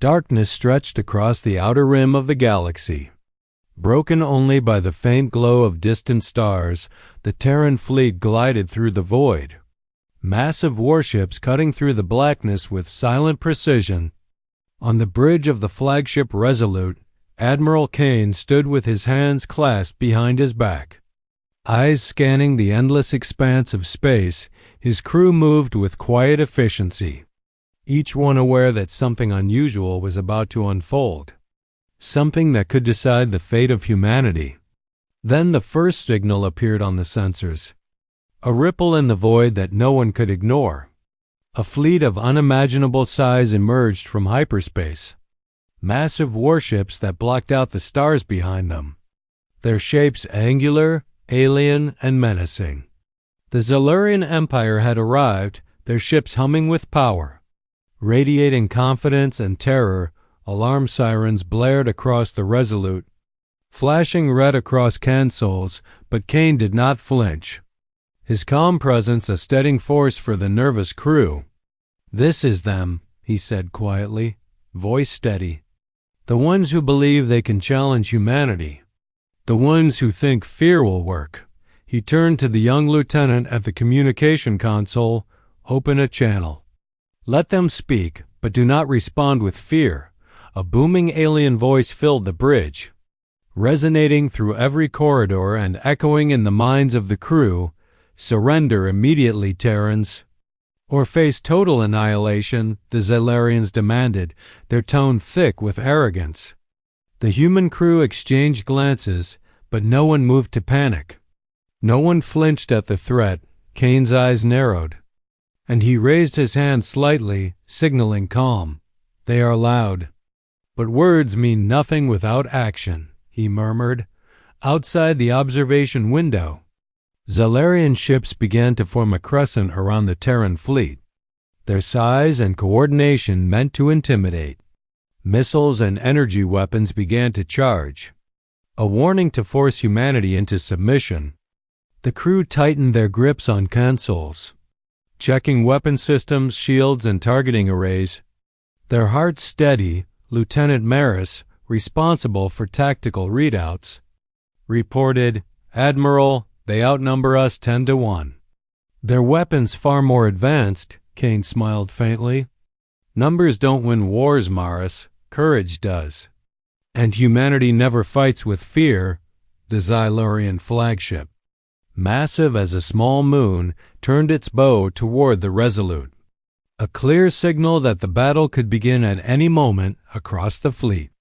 Darkness stretched across the outer rim of the galaxy. Broken only by the faint glow of distant stars, the Terran fleet glided through the void. Massive warships cutting through the blackness with silent precision. On the bridge of the flagship Resolute, Admiral Kane stood with his hands clasped behind his back. Eyes scanning the endless expanse of space, his crew moved with quiet efficiency, each one aware that something unusual was about to unfold, something that could decide the fate of humanity. Then the first signal appeared on the sensors, a ripple in the void that no one could ignore. A fleet of unimaginable size emerged from hyperspace, massive warships that blocked out the stars behind them, their shapes angular, alien, and menacing. The Zalurian Empire had arrived, their ships humming with power. Radiating confidence and terror, alarm sirens blared across the Resolute, flashing red across consoles, but Kane did not flinch. His calm presence a steadying force for the nervous crew. "This is them," he said quietly, voice steady. "The ones who believe they can challenge humanity. The ones who think fear will work." He turned to the young lieutenant at the communication console. "Open a channel. Let them speak, but do not respond with fear." A booming alien voice filled the bridge, resonating through every corridor and echoing in the minds of the crew. "Surrender immediately, Terrans, or face total annihilation," the Zalarians demanded, their tone thick with arrogance. The human crew exchanged glances, but no one moved to panic. No one flinched at the threat. Kane's eyes narrowed, and he raised his hand slightly, signaling calm. "They are loud, but words mean nothing without action," he murmured. Outside the observation window, Zalarian ships began to form a crescent around the Terran fleet, their size and coordination meant to intimidate. Missiles and energy weapons began to charge, a warning to force humanity into submission. The crew tightened their grips on consoles, checking weapon systems, shields, and targeting arrays. Their hearts steady. Lieutenant Maris, responsible for tactical readouts, reported, "Admiral, they outnumber us 10-1. Their weapons far more advanced." Kane smiled faintly. "Numbers don't win wars, Maris. Courage does. And humanity never fights with fear." The Zalurian flagship, massive as a small moon, turned its bow toward the Resolute, a clear signal that the battle could begin at any moment across the fleet.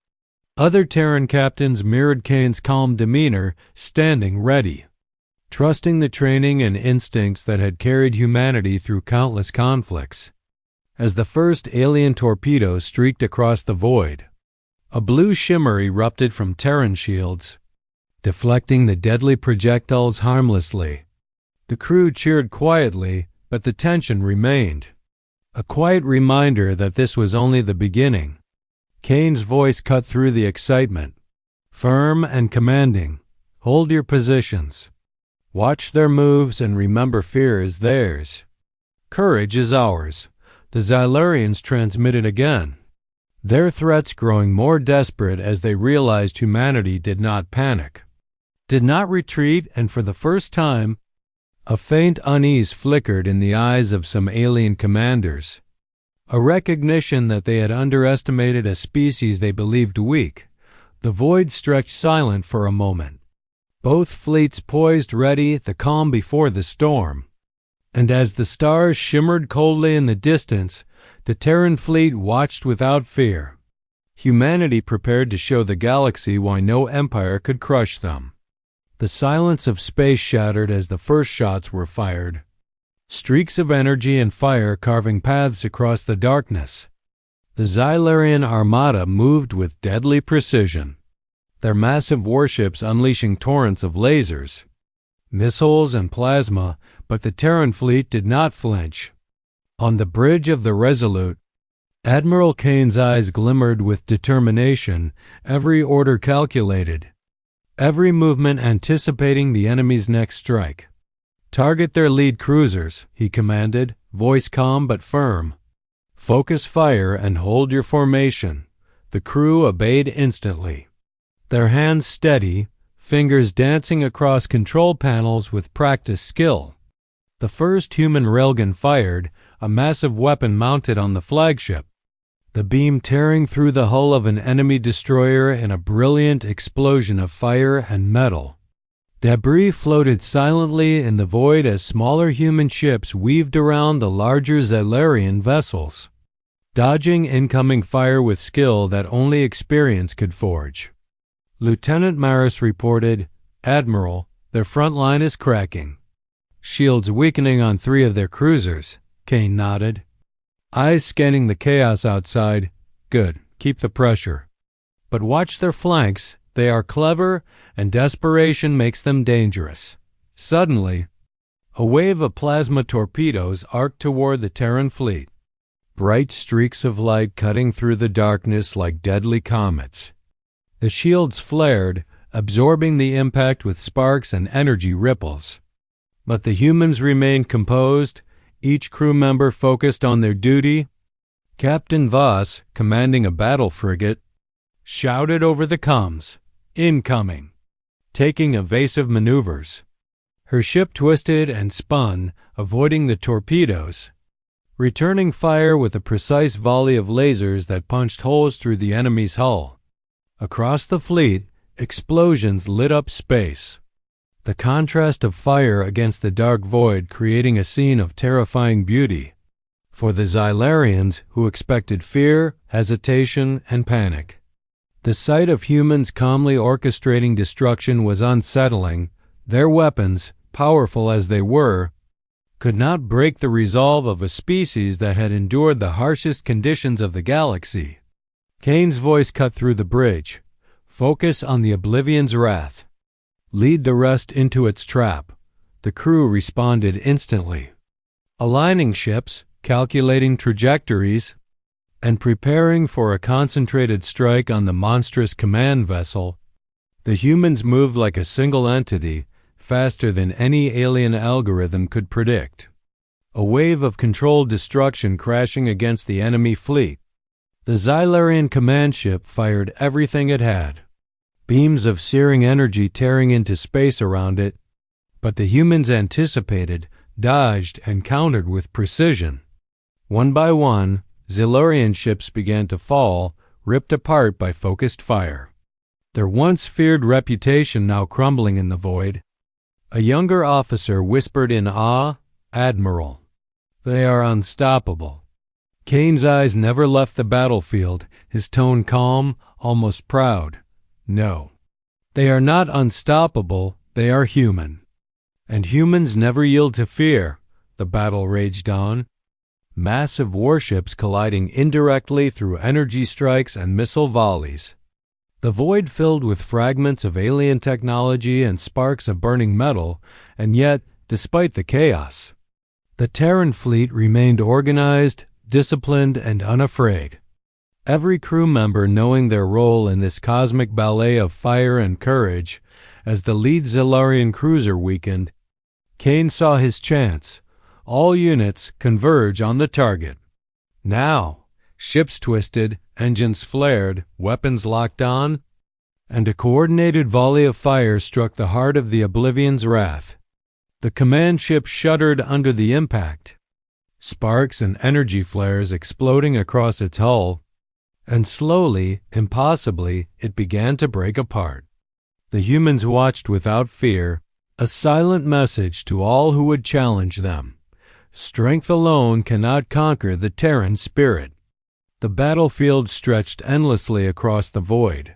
Other Terran captains mirrored Kane's calm demeanor, standing ready, trusting the training and instincts that had carried humanity through countless conflicts. As the first alien torpedo streaked across the void, a blue shimmer erupted from Terran shields, deflecting the deadly projectiles harmlessly. The crew cheered quietly, but the tension remained, a quiet reminder that this was only the beginning. Kane's voice cut through the excitement, firm and commanding. "Hold your positions. Watch their moves and remember fear is theirs. Courage is ours." The Zalurians transmitted again, their threats growing more desperate as they realized humanity did not panic, did not retreat, and for the first time, a faint unease flickered in the eyes of some alien commanders, a recognition that they had underestimated a species they believed weak. The void stretched silent for a moment, both fleets poised ready, the calm before the storm. And as the stars shimmered coldly in the distance, the Terran fleet watched without fear. Humanity prepared to show the galaxy why no empire could crush them. The silence of space shattered as the first shots were fired, streaks of energy and fire carving paths across the darkness. The Zalurian armada moved with deadly precision, their massive warships unleashing torrents of lasers, missiles, and plasma, but the Terran fleet did not flinch. On the bridge of the Resolute, Admiral Kane's eyes glimmered with determination, every order calculated, every movement anticipating the enemy's next strike. "Target their lead cruisers," he commanded, voice calm but firm. "Focus fire and hold your formation." The crew obeyed instantly, their hands steady, fingers dancing across control panels with practiced skill. The first human railgun fired, a massive weapon mounted on the flagship, the beam tearing through the hull of an enemy destroyer in a brilliant explosion of fire and metal. Debris floated silently in the void as smaller human ships weaved around the larger Xylarian vessels, dodging incoming fire with skill that only experience could forge. Lieutenant Maris reported, "Admiral, their front line is cracking." "Shields weakening on 3 of their cruisers," Kane nodded. Eyes scanning the chaos outside. "Good, keep the pressure. But watch their flanks. They are clever, and desperation makes them dangerous." Suddenly, a wave of plasma torpedoes arced toward the Terran fleet, bright streaks of light cutting through the darkness like deadly comets. The shields flared, absorbing the impact with sparks and energy ripples. But the humans remained composed, each crew member focused on their duty. Captain Voss, commanding a battle frigate, shouted over the comms, "Incoming," taking evasive maneuvers. Her ship twisted and spun, avoiding the torpedoes, returning fire with a precise volley of lasers that punched holes through the enemy's hull. Across the fleet, explosions lit up space, the contrast of fire against the dark void creating a scene of terrifying beauty for the Xylarians, who expected fear, hesitation, and panic. The sight of humans calmly orchestrating destruction was unsettling. Their weapons, powerful as they were, could not break the resolve of a species that had endured the harshest conditions of the galaxy. Kane's voice cut through the bridge. "Focus on the Oblivion's wrath. Lead the rest into its trap." The crew responded instantly, aligning ships, calculating trajectories, and preparing for a concentrated strike on the monstrous command vessel. The humans moved like a single entity, faster than any alien algorithm could predict. A wave of controlled destruction crashing against the enemy fleet. The Xylarian command ship fired everything it had, beams of searing energy tearing into space around it, but the humans anticipated, dodged, and countered with precision. One by one, Xylarian ships began to fall, ripped apart by focused fire, their once feared reputation now crumbling in the void. A younger officer whispered in awe, "Admiral, they are unstoppable." Kane's eyes never left the battlefield, his tone calm, almost proud. "No, they are not unstoppable, they are human. And humans never yield to fear." The battle raged on, massive warships colliding indirectly through energy strikes and missile volleys. The void filled with fragments of alien technology and sparks of burning metal, and yet, despite the chaos, the Terran fleet remained organized, disciplined, and unafraid. Every crew member knowing their role in this cosmic ballet of fire and courage. As the lead Xylarian cruiser weakened, Kane saw his chance. All units converge on the target. Now, ships twisted, engines flared, weapons locked on, and a coordinated volley of fire struck the heart of the Oblivion's wrath. The command ship shuddered under the impact, sparks and energy flares exploding across its hull, and slowly, impossibly, it began to break apart. The humans watched without fear, a silent message to all who would challenge them. Strength alone cannot conquer the Terran spirit. The battlefield stretched endlessly across the void,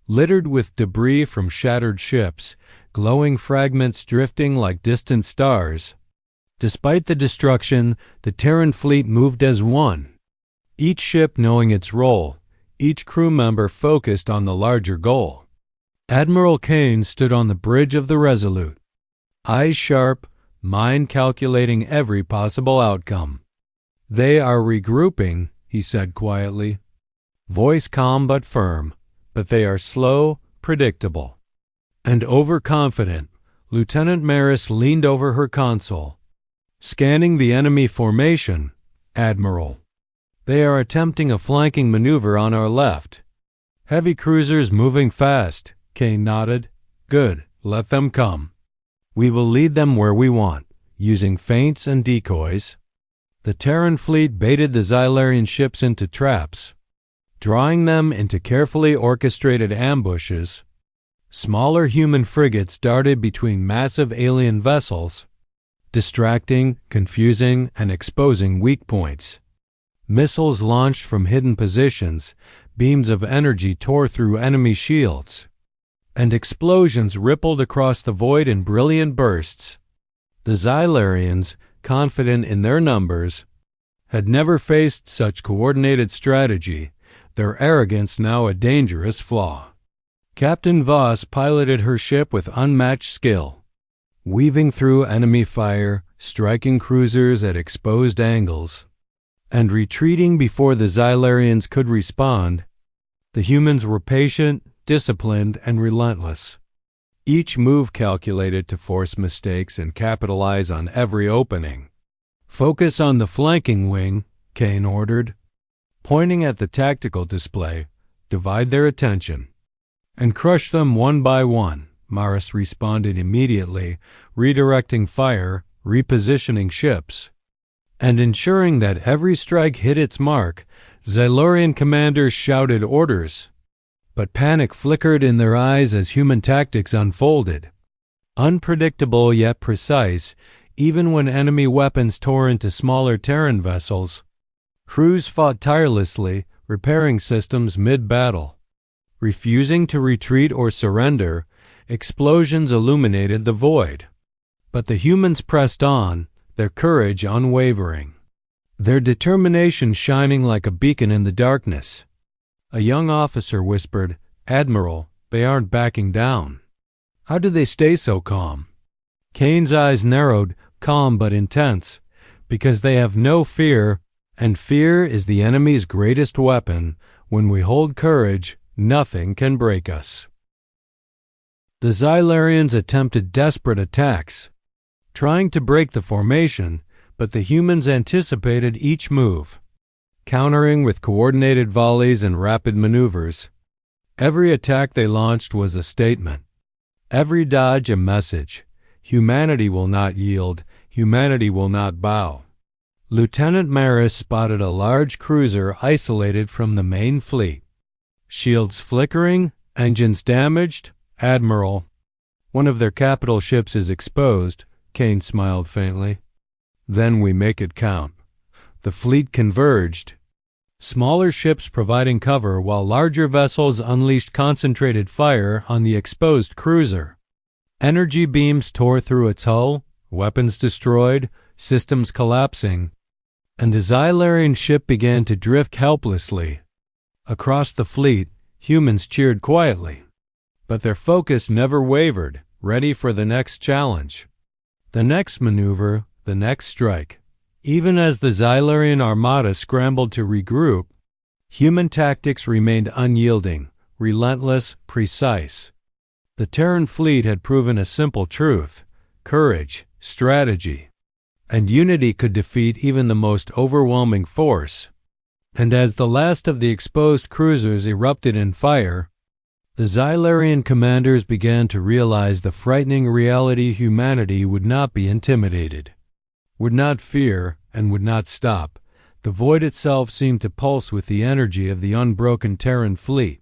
littered with debris from shattered ships, glowing fragments drifting like distant stars. Despite the destruction, the Terran fleet moved as one, each ship knowing its role, each crew member focused on the larger goal. Admiral Kane stood on the bridge of the Resolute, eyes sharp, mind calculating every possible outcome. "They are regrouping," he said quietly, voice calm but firm, "but they are slow, predictable, and overconfident." Lieutenant Maris leaned over her console, scanning the enemy formation. "Admiral, they are attempting a flanking maneuver on our left. Heavy cruisers moving fast, Kane nodded. Good, let them come. We will lead them where we want, using feints and decoys. The Terran fleet baited the Xylarian ships into traps, drawing them into carefully orchestrated ambushes. Smaller human frigates darted between massive alien vessels, distracting, confusing, and exposing weak points. Missiles launched from hidden positions, beams of energy tore through enemy shields, and explosions rippled across the void in brilliant bursts. The Xylarians, confident in their numbers, had never faced such coordinated strategy, their arrogance now a dangerous flaw. Captain Voss piloted her ship with unmatched skill, weaving through enemy fire, striking cruisers at exposed angles, and retreating before the Xylarians could respond. The humans were patient, disciplined, and relentless. Each move calculated to force mistakes and capitalize on every opening. Focus on the flanking wing, Kane ordered. Pointing at the tactical display, divide their attention. And crush them one by one, Maris responded immediately, redirecting fire, repositioning ships, and ensuring that every strike hit its mark. Xylarian commanders shouted orders, but panic flickered in their eyes as human tactics unfolded. Unpredictable yet precise, even when enemy weapons tore into smaller Terran vessels, crews fought tirelessly, repairing systems mid-battle. Refusing to retreat or surrender, explosions illuminated the void. But the humans pressed on, their courage unwavering, their determination shining like a beacon in the darkness. A young officer whispered, "Admiral, they aren't backing down. How do they stay so calm?" Kane's eyes narrowed, calm but intense, because they have no fear, and fear is the enemy's greatest weapon. When we hold courage, nothing can break us. The Xylarians attempted desperate attacks, trying to break the formation, but the humans anticipated each move, countering with coordinated volleys and rapid maneuvers. Every attack they launched was a statement, every dodge a message. Humanity will not yield, humanity will not bow. Lieutenant Maris spotted a large cruiser isolated from the main fleet. Shields flickering, engines damaged. "Admiral, one of their capital ships is exposed," Kane smiled faintly. "Then we make it count." The fleet converged, smaller ships providing cover while larger vessels unleashed concentrated fire on the exposed cruiser. Energy beams tore through its hull, weapons destroyed, systems collapsing, and the Xylarian ship began to drift helplessly. Across the fleet, humans cheered quietly, but their focus never wavered, ready for the next challenge, the next maneuver, the next strike. Even as the Xylarian armada scrambled to regroup, human tactics remained unyielding, relentless, precise. The Terran fleet had proven a simple truth: courage, strategy, and unity could defeat even the most overwhelming force. And as the last of the exposed cruisers erupted in fire, the Xylarian commanders began to realize the frightening reality: humanity would not be intimidated, would not fear, and would not stop. The void itself seemed to pulse with the energy of the unbroken Terran fleet,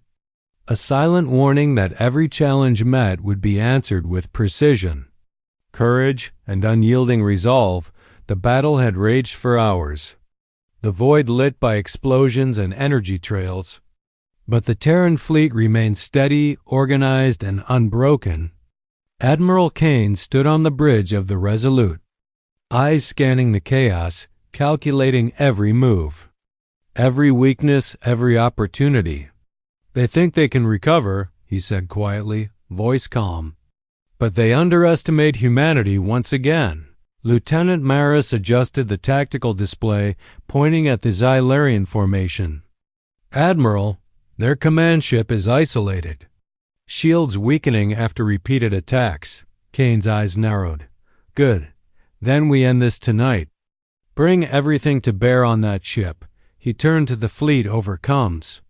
a silent warning that every challenge met would be answered with precision. Courage and unyielding resolve, the battle had raged for hours, the void lit by explosions and energy trails. But the Terran fleet remained steady, organized, and unbroken. Admiral Kane stood on the bridge of the Resolute, eyes scanning the chaos, calculating every move, every weakness, every opportunity. "They think they can recover," he said quietly, voice calm. "But they underestimate humanity once again." Lieutenant Maris adjusted the tactical display, pointing at the Xylarian formation. "Admiral, their command ship is isolated. Shields weakening after repeated attacks." Kane's eyes narrowed. "Good. Then we end this tonight. Bring everything to bear on that ship." He turned to the fleet over comms.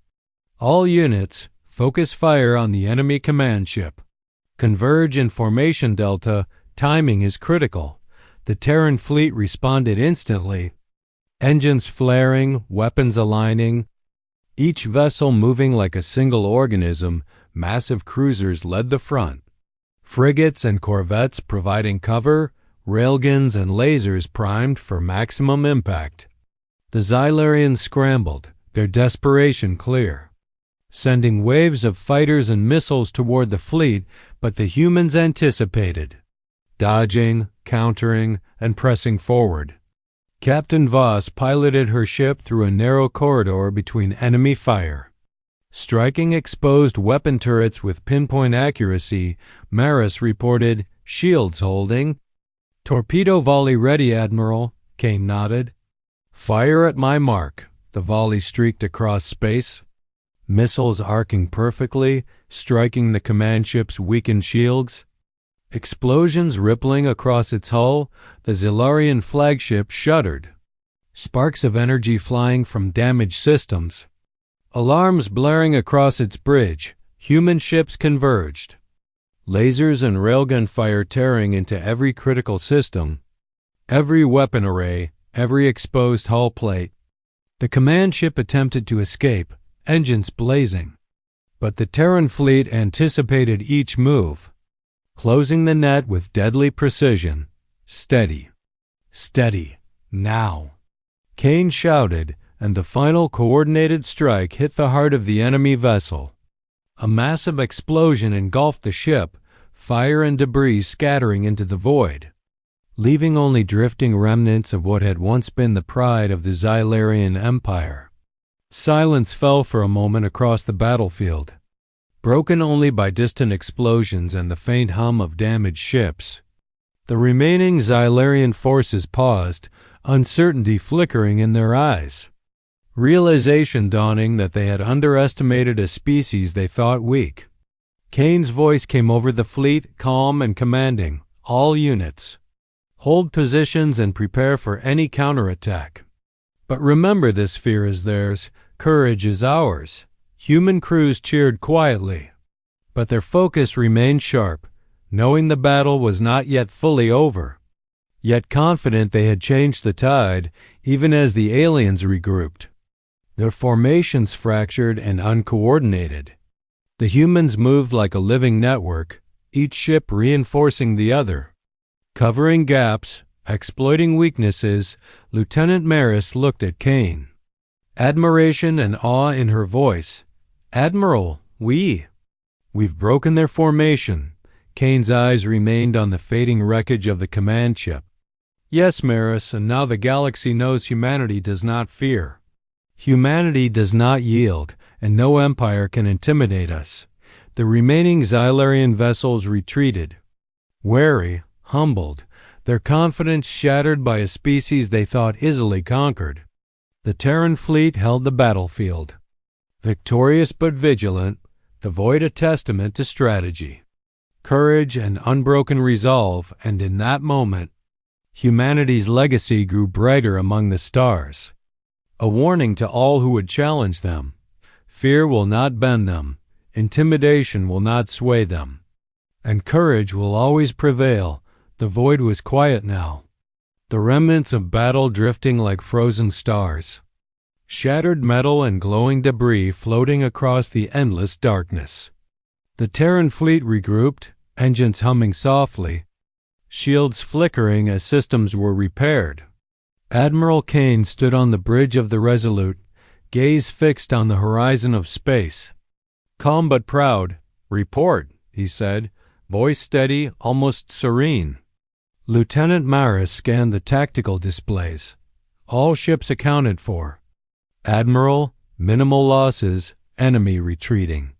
"All units, Focus fire on the enemy command ship. Converge in formation delta. Timing is critical. The Terran fleet responded instantly. Engines flaring, weapons aligning. Each vessel moving like a single organism, massive cruisers led the front. Frigates and corvettes providing cover, railguns and lasers primed for maximum impact. The Xylarians scrambled, their desperation clear, sending waves of fighters and missiles toward the fleet, but the humans anticipated, dodging, countering, and pressing forward. Captain Voss piloted her ship through a narrow corridor between enemy fire. Striking exposed weapon turrets with pinpoint accuracy, Maris reported, "Shields holding." "Torpedo volley ready, Admiral," Kane nodded. "Fire at my mark." The volley streaked across space, missiles arcing perfectly, striking the command ship's weakened shields. Explosions rippling across its hull, the Xylarian flagship shuddered. Sparks of energy flying from damaged systems. Alarms blaring across its bridge, human ships converged. Lasers and railgun fire tearing into every critical system, every weapon array, every exposed hull plate. The command ship attempted to escape, engines blazing. But the Terran fleet anticipated each move, closing the net with deadly precision. "Steady. Steady. Now." Kane shouted, and the final coordinated strike hit the heart of the enemy vessel. A massive explosion engulfed the ship, fire and debris scattering into the void, leaving only drifting remnants of what had once been the pride of the Xylarian Empire. Silence fell for a moment across the battlefield, broken only by distant explosions and the faint hum of damaged ships. The remaining Xylarian forces paused, uncertainty flickering in their eyes, realization dawning that they had underestimated a species they thought weak. Kane's voice came over the fleet, calm and commanding. "All units, hold positions and prepare for any counterattack. But remember, this fear is theirs, courage is ours." Human crews cheered quietly, but their focus remained sharp, knowing the battle was not yet fully over, yet confident they had changed the tide, even as the aliens regrouped. Their formations fractured and uncoordinated. The humans moved like a living network, each ship reinforcing the other. Covering gaps, exploiting weaknesses, Lieutenant Maris looked at Kane, admiration and awe in her voice. "Admiral, we've broken their formation." Kane's eyes remained on the fading wreckage of the command ship. "Yes, Maris, and now the galaxy knows humanity does not fear. Humanity does not yield, and no empire can intimidate us." The remaining Xylarian vessels retreated, wary, humbled, their confidence shattered by a species they thought easily conquered. The Terran fleet held the battlefield, victorious but vigilant, devoid a testament to strategy, courage, and unbroken resolve, and in that moment, humanity's legacy grew brighter among the stars. A warning to all who would challenge them. Fear will not bend them, intimidation will not sway them, and courage will always prevail. The void was quiet now, the remnants of battle drifting like frozen stars, shattered metal and glowing debris floating across the endless darkness. The Terran fleet regrouped, engines humming softly, shields flickering as systems were repaired. Admiral Kane stood on the bridge of the Resolute, gaze fixed on the horizon of space. "Calm but proud. Report," he said, voice steady, almost serene. Lieutenant Maris scanned the tactical displays. All ships accounted for. "Admiral, minimal losses, enemy retreating.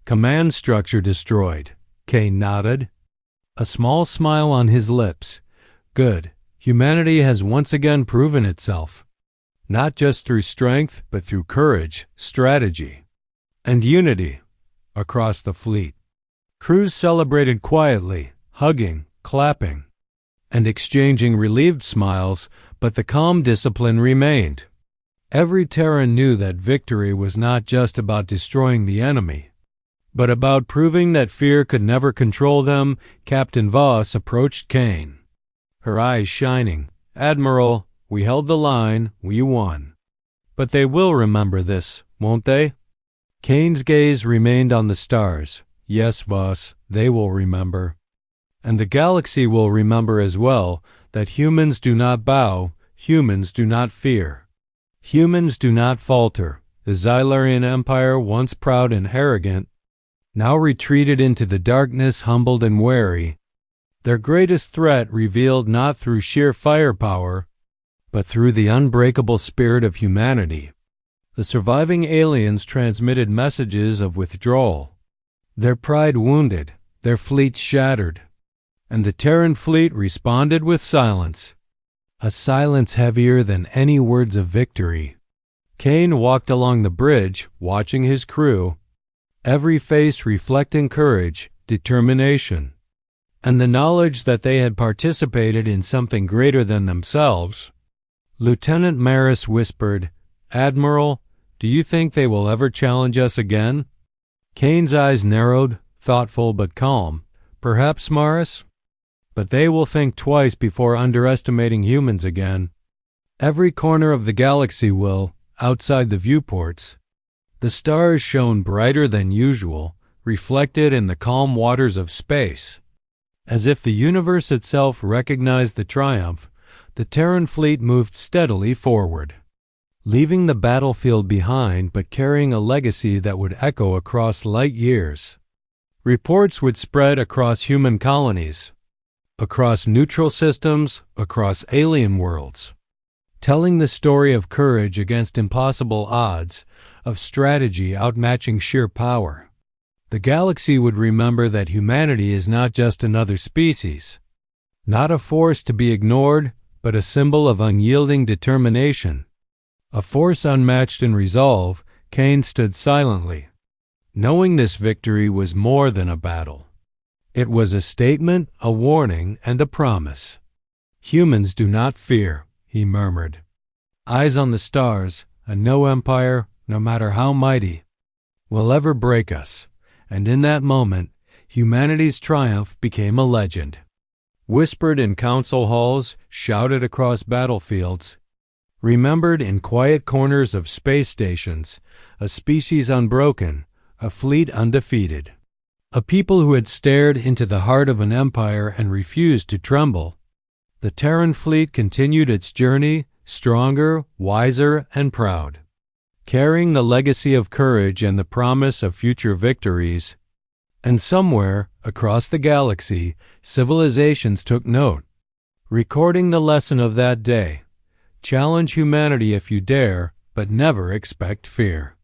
Command structure destroyed." Kane nodded, a small smile on his lips. "Good. Humanity has once again proven itself, not just through strength, but through courage, strategy, and unity." Across the fleet, crews celebrated quietly, hugging, clapping, and exchanging relieved smiles, but the calm discipline remained. Every Terran knew that victory was not just about destroying the enemy. But about proving that fear could never control them, Captain Voss approached Kane, her eyes shining. "Admiral, we held the line, we won. But they will remember this, won't they?" Kane's gaze remained on the stars. "Yes, Voss, they will remember. And the galaxy will remember as well that humans do not bow, humans do not fear. Humans do not falter. The Xylarian Empire, once proud and arrogant, now retreated into the darkness humbled and wary, their greatest threat revealed not through sheer firepower, but through the unbreakable spirit of humanity. The surviving aliens transmitted messages of withdrawal, their pride wounded, their fleets shattered, and the Terran fleet responded with silence, a silence heavier than any words of victory. Kane walked along the bridge, watching his crew, every face reflecting courage, determination, and the knowledge that they had participated in something greater than themselves. Lieutenant Maris whispered, "Admiral, do you think they will ever challenge us again?" Kane's eyes narrowed, thoughtful but calm. "Perhaps, Maris. But they will think twice before underestimating humans again. Every corner of the galaxy will, outside the viewports." The stars shone brighter than usual, reflected in the calm waters of space. As if the universe itself recognized the triumph, the Terran fleet moved steadily forward, leaving the battlefield behind but carrying a legacy that would echo across light years. Reports would spread across human colonies, across neutral systems, across alien worlds, telling the story of courage against impossible odds, of strategy outmatching sheer power. The galaxy would remember that humanity is not just another species, not a force to be ignored, but a symbol of unyielding determination. A force unmatched in resolve, Kane stood silently, knowing this victory was more than a battle. It was a statement, a warning, and a promise. "Humans do not fear," he murmured. "Eyes on the stars, and no empire, no matter how mighty, will ever break us." And in that moment, humanity's triumph became a legend. Whispered in council halls, shouted across battlefields, remembered in quiet corners of space stations, a species unbroken, a fleet undefeated, a people who had stared into the heart of an empire and refused to tremble. The Terran fleet continued its journey, stronger, wiser, and proud, carrying the legacy of courage and the promise of future victories. And somewhere, across the galaxy, civilizations took note, recording the lesson of that day. Challenge humanity if you dare, but never expect fear.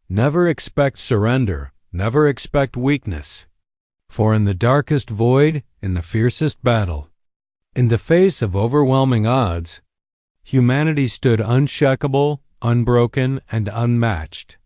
Never expect surrender, never expect weakness. For in the darkest void, in the fiercest battle, in the face of overwhelming odds, humanity stood unshakable, unbroken, and unmatched.